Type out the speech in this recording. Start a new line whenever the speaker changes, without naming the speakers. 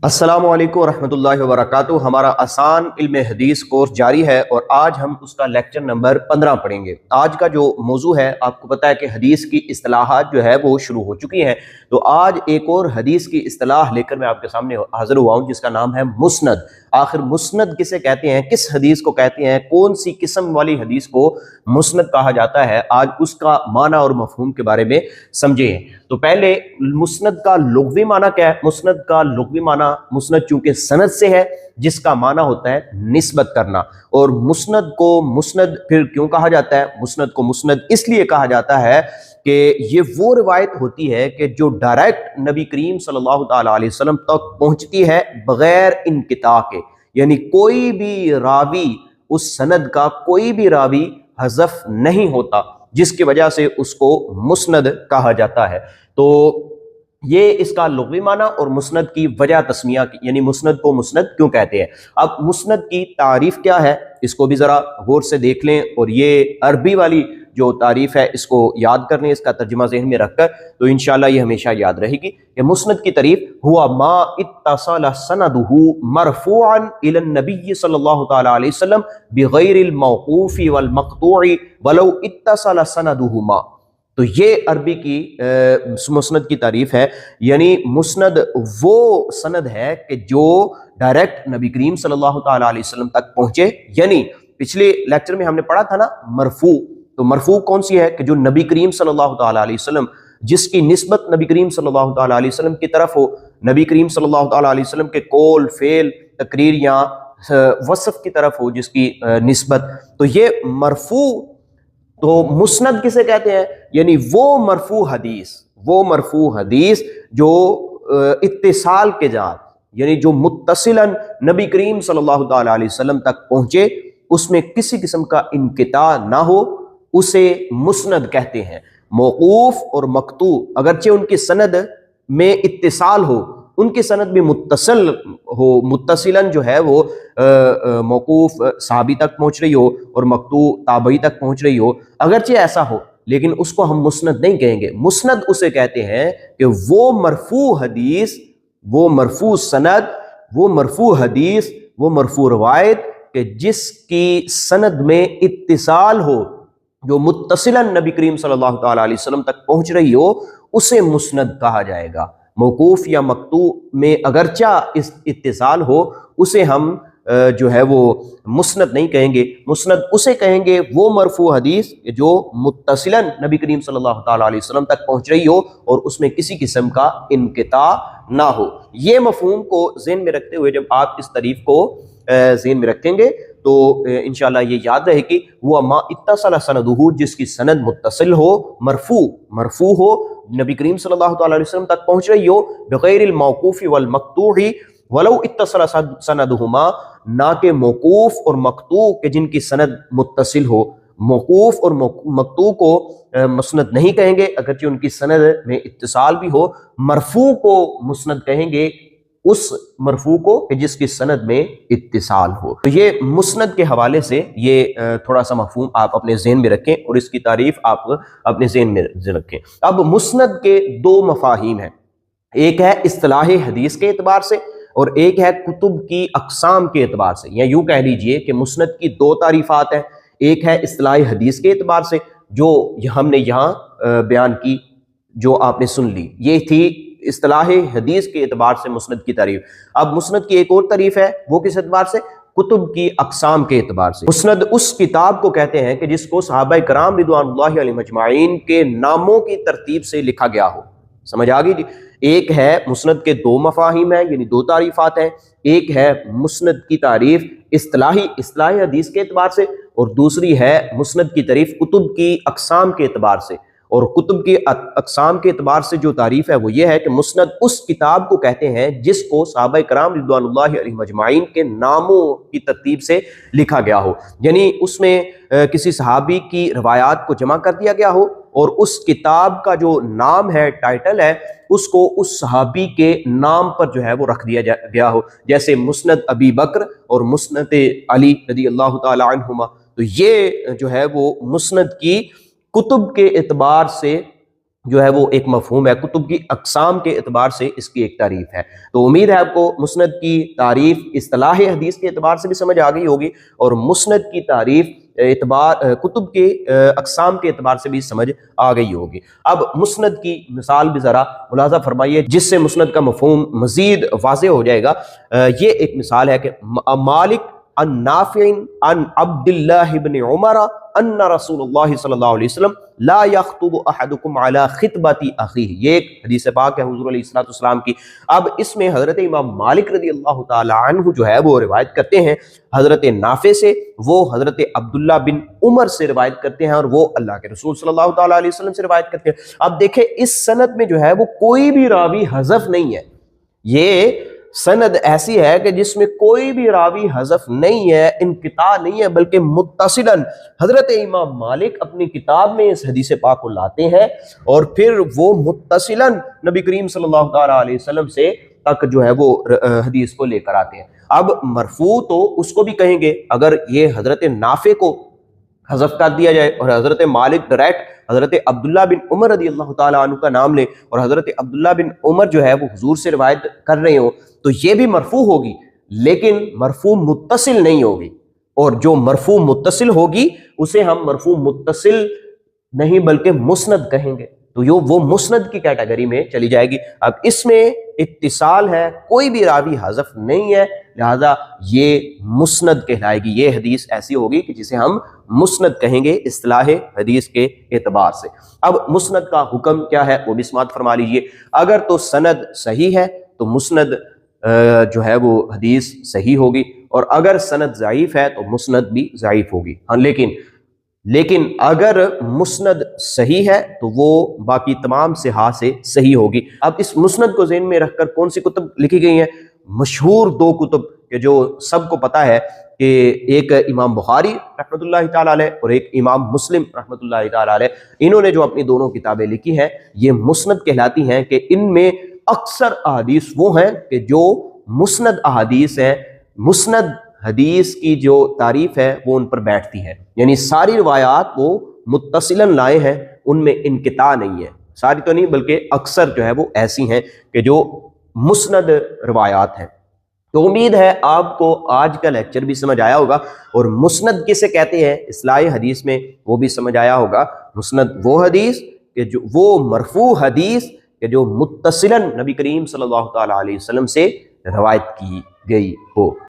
अस्सलामु अलैकुम वरहमतुल्लाहि वबरकातुहू। हमारा आसान इल्म हदीस कोर्स जारी है और आज हम उसका लेक्चर नंबर 15 पढ़ेंगे। आज का जो मौजू है, आपको पता है कि हदीस की इस्तिलाहात जो है वो शुरू हो चुकी हैं, तो आज एक और हदीस की इस्तिलाह लेकर मैं आपके सामने हाजिर हुआ हूँ जिसका नाम है मुस्नद। आखिर मुस्नद किसे कहते हैं, किस हदीस को कहते हैं, कौन सी किस्म वाली हदीस को मुस्नद कहा जाता है, आज उसका माना और मफहूम के बारे में समझें। तो पहले मुस्नद का लुग़वी माना क्या है। मुस्नद का लुग़वी माना, मुस्नद चूंकि सनद से है जिसका माना होता है निस्बत करना, और मुस्नद को मुस्नद फिर क्यों कहा जाता है, मुस्नद को मुस्नद इसलिए कहा जाता है कि ये वो रिवायत होती है कि जो डायरेक्ट नबी करीम सल्लल्लाहु ताला अलैहि वसल्लम तक पहुंचती है बगैर इनकिता के, यानी कोई भी रावी, उस सनद का कोई भी रावी हज़फ नहीं होता, जिसकी वजह से उसको मुस्नद कहा जाता है। तो ये इसका लुग़वी माना और मुस्नद की वजह तस्मिया की, यानी मुस्नद को मुस्नद क्यों कहते हैं। अब मुस्नद की तारीफ क्या है, इसको भी ज़रा गौर से देख लें, और ये अरबी वाली जो तारीफ है इसको याद कर लें, इसका तर्जुमा ज़हन में रखकर, तो इंशाअल्लाह ये हमेशा याद रहेगी कि मुस्नद की तारीफ हुआ मा इत्तसल सनदुहु मरफूअन इलन नबी सल्लल्लाहु ताला अलैहि वसल्लम बिगैरिल मौकूफी वल मक़तूई वलौ इत्तसल सनदुहु मा। तो ये अरबी की मुस्नद की तारीफ है, यानी मुस्नद वो सनद है कि जो डायरेक्ट नबी करीम सल्लल्लाहु ताला अलैहि वसल्लम तक पहुंचे। यानी पिछले लेक्चर में हमने पढ़ा था ना मरफू, तो मरफू कौन सी है कि जो नबी करीम सल्लल्लाहु ताला अलैहि वसल्लम, जिसकी निस्बत नबी करीम सल्लल्लाहु ताला अलैहि वसल्लम की तरफ हो, नबी करीम सल्लल्लाहु ताला अलैहि वसल्लम के कौल, फेल, तकरीर या वसफ की तरफ हो जिसकी निस्बत, तो ये मरफू। तो मुस्नद किसे कहते हैं, यानी वो मरफू हदीस जो इत्तिसाल के जात, यानी जो मुत्तसिलन नबी करीम सल्लल्लाहु ताला अलैहि वसल्लम तक पहुंचे, उसमें किसी किस्म का इनकिता ना हो, उसे मुस्नद कहते हैं। मौकूफ और मकतू अगरचे उनकी सनद में इत्तिसाल हो, उनकी सनद में मुत्तसिल हो, मुत्तसिलन जो है वो मौकूफ साहबी तक पहुंच रही हो और मकतू ताबई तक पहुंच रही हो, अगरचे ऐसा हो, लेकिन उसको हम मुस्नद नहीं कहेंगे। मुस्नद उसे कहते हैं कि वो मरफू हदीस, वो मरफू सनद, वो मरफू हदीस, वो मरफू रवायत कि जिसकी सनद में इत्तिसाल हो, जो मुत्तसिलन नबी करीम सल्लल्लाहु ताला अलैहि वसल्लम तक पहुंच रही हो, उसे मुस्नद कहा जाएगा। मौकूफ या मकतू में अगरचा इस इत्तिसाल हो, उसे हम जो है वो मुस्नद नहीं कहेंगे। मुस्नद उसे कहेंगे वो मरफू हदीस जो मुत्तसिलन नबी करीम सल्लल्लाहु ताला अलैहि वसल्लम तक पहुंच रही हो और उसमें किसी किस्म का इनकिता ना हो। ये मफहूम को ज़हन में रखते हुए जब आप इस तारीफ को ज़हन में रखेंगे तो इंशाअल्लाह ये याद रहेगी, वो मा इत्तसल सनदुहु, जिसकी सनद मुत्तसिल हो, मरफू हो, नबी करीम सल्लल्लाहु अलैहि वसल्लम तक पहुंच रही हो, बगैरिल मौकूफी वल मक़तूई वलौ इत्तसल सनदुहुमा, ना के मौकूफ और मक़तू के जिनकी सनद मुत्तसिल हो। मौकूफ और मक़तू को मुस्नद नहीं कहेंगे अगरचे उनकी सनद में इत्तिसाल भी हो। मरफू को मुस्नद कहेंगे उस मरफू को कि जिसकी सनद में इत्तिसाल हो। तो ये मुस्नद के हवाले से ये थोड़ा सा मफहूम आप अपने ज़हन में रखें और इसकी तारीफ आप अपने ज़हन में रखें। अब मुस्नद के दो मफाहीम हैं, एक है इस्तिलाह हदीस के एतबार से और एक है कुतुब की अक़साम के एतबार से, या यूँ कह लीजिए कि मुस्नद की दो तारीफ़ात हैं। एक है इस्तिलाह हदीस के एतबार से जो हमने यहाँ बयान की, जो आपने सुन ली, ये थी इस्तिलाह हदीस के एतबार से मुस्नद की तारीफ। अब मुस्नद की एक और तारीफ है, वो किस एतबार से, कुतुब की अक़साम के एतबार से। मुस्नद उस किताब को कहते हैं कि जिसको सहाबा किराम रिदवानुल्लाहि अलैहिम अजमाइन के नामों की तरतीब से लिखा गया हो। समझ आ गई जी। एक है मुस्नद के दो मफाहिम है, यानी दो तारीफात हैं। एक है मुस्नद की तारीफ इस्तिलाही हदीस के एतबार से, और दूसरी है मुस्नद की तारीफ कुतुब की अक़साम के एतबार से। और कुतुब की अक़साम के एतबार से जो तारीफ है वो ये है कि मुस्नद उस किताब को कहते हैं जिसको सहाबा किराम रिदवानुल्लाहि अलैहिम अजमाइन के नामों की तरतीब से लिखा गया हो, यानी उसमें किसी सहाबी की रवायात को जमा कर दिया गया हो और उस किताब का जो नाम है, टाइटल है, उसको उस सहाबी के नाम पर जो है वो रख दिया गया हो, जैसे मुस्नद अबी बकर और मुस्नद अली रज़ी अल्लाह ताला अन्हुमा। तो ये जो है वो मुस्नद की कुतुब के एतबार से جو ہے وہ ایک مفہوم ہے، کتب کی اقسام کے اعتبار سے اس کی ایک تعریف ہے۔ تو امید ہے آپ کو مسند کی تعریف اصطلاح حدیث کے اعتبار سے بھی سمجھ آ گئی ہوگی، اور مسند کی تعریف کتب کے اقسام کے اعتبار سے بھی سمجھ آ گئی ہوگی۔ اب مسند کی مثال بھی ذرا ملاحظہ فرمائیے، جس سے مسند کا مفہوم مزید واضح ہو جائے گا۔ یہ ایک مثال ہے کہ مالک عن نافع عن عبد اللہ بن عمر ان رسول اللہ صلی اللہ علیہ وسلم لا یخطب احدکم علی خطبۃ اخیہ، یہ ایک حدیث پاک ہے حضور علیہ السلام کی۔ اب اس میں حضرت امام مالک رضی اللہ تعالی عنہ جو ہے وہ روایت کرتے ہیں حضرت نافع سے، وہ حضرت عبداللہ بن عمر سے روایت کرتے ہیں، اور وہ اللہ کے رسول صلی اللہ تعالی علیہ وسلم سے روایت کرتے ہیں۔ اب دیکھیں اس سند میں جو ہے وہ کوئی بھی راوی حذف نہیں ہے، یہ سند ایسی ہے کہ جس میں کوئی بھی راوی حذف نہیں ہے، انقطاع نہیں ہے، بلکہ متصلاً حضرت امام مالک اپنی کتاب میں اس حدیث پاک کو لاتے ہیں، اور پھر وہ متصلاً نبی کریم صلی اللہ تعالیٰ علیہ وسلم سے تک جو ہے وہ حدیث کو لے کر آتے ہیں۔ اب مرفوع تو اس کو بھی کہیں گے اگر یہ حضرت نافع کو حذف کر دیا جائے اور حضرت مالک ڈائریکٹ حضرت عبداللہ بن عمر رضی اللہ تعالیٰ عنہ کا نام لے، اور حضرت عبداللہ بن عمر جو ہے وہ حضور سے روایت کر رہے ہوں، تو یہ بھی مرفوع ہوگی، لیکن مرفوع متصل نہیں ہوگی، اور جو مرفوع متصل ہوگی اسے ہم مرفوع متصل نہیں بلکہ مسند کہیں گے، تو وہ مسند کی کیٹیگری میں چلی جائے گی۔ اب اس میں اتصال ہے، کوئی بھی راوی حذف نہیں ہے، لہذا یہ مسند کہلائے گی، یہ حدیث ایسی ہوگی کہ جسے ہم مسند کہیں گے اصطلاح حدیث کے اعتبار سے۔ اب مسند کا حکم کیا ہے وہ بھی سماعت فرما لیجئے۔ اگر تو سند صحیح ہے تو مسند جو ہے وہ حدیث صحیح ہوگی، اور اگر سند ضعیف ہے تو مسند بھی ضعیف ہوگی۔ ہاں لیکن اگر مسند صحیح ہے تو وہ باقی تمام صحاح سے صحیح ہوگی۔ اب اس مسند کو ذہن میں رکھ کر کون سی کتب لکھی گئی ہیں؟ مشہور دو کتب کہ جو سب کو پتہ ہے کہ ایک امام بخاری رحمۃ اللہ تعالی علیہ اور ایک امام مسلم رحمۃ اللہ تعالی علیہ، انہوں نے جو اپنی دونوں کتابیں لکھی ہیں یہ مسند کہلاتی ہیں، کہ ان میں اکثر احادیث وہ ہیں کہ جو مسند احادیث ہیں، مسند حدیث کی جو تعریف ہے وہ ان پر بیٹھتی ہے، یعنی ساری روایات وہ متصلاً لائے ہیں، ان میں انقطاع نہیں ہے، ساری تو نہیں بلکہ اکثر جو ہے وہ ایسی ہیں کہ جو مسند روایات ہیں۔ تو امید ہے آپ کو آج کا لیکچر بھی سمجھ آیا ہوگا، اور مسند کسے کہتے ہیں اصطلاح حدیث میں وہ بھی سمجھ آیا ہوگا۔ مسند وہ حدیث کہ جو وہ مرفوع حدیث کہ جو متصلاً نبی کریم صلی اللہ تعالیٰ علیہ وسلم سے روایت کی گئی ہو۔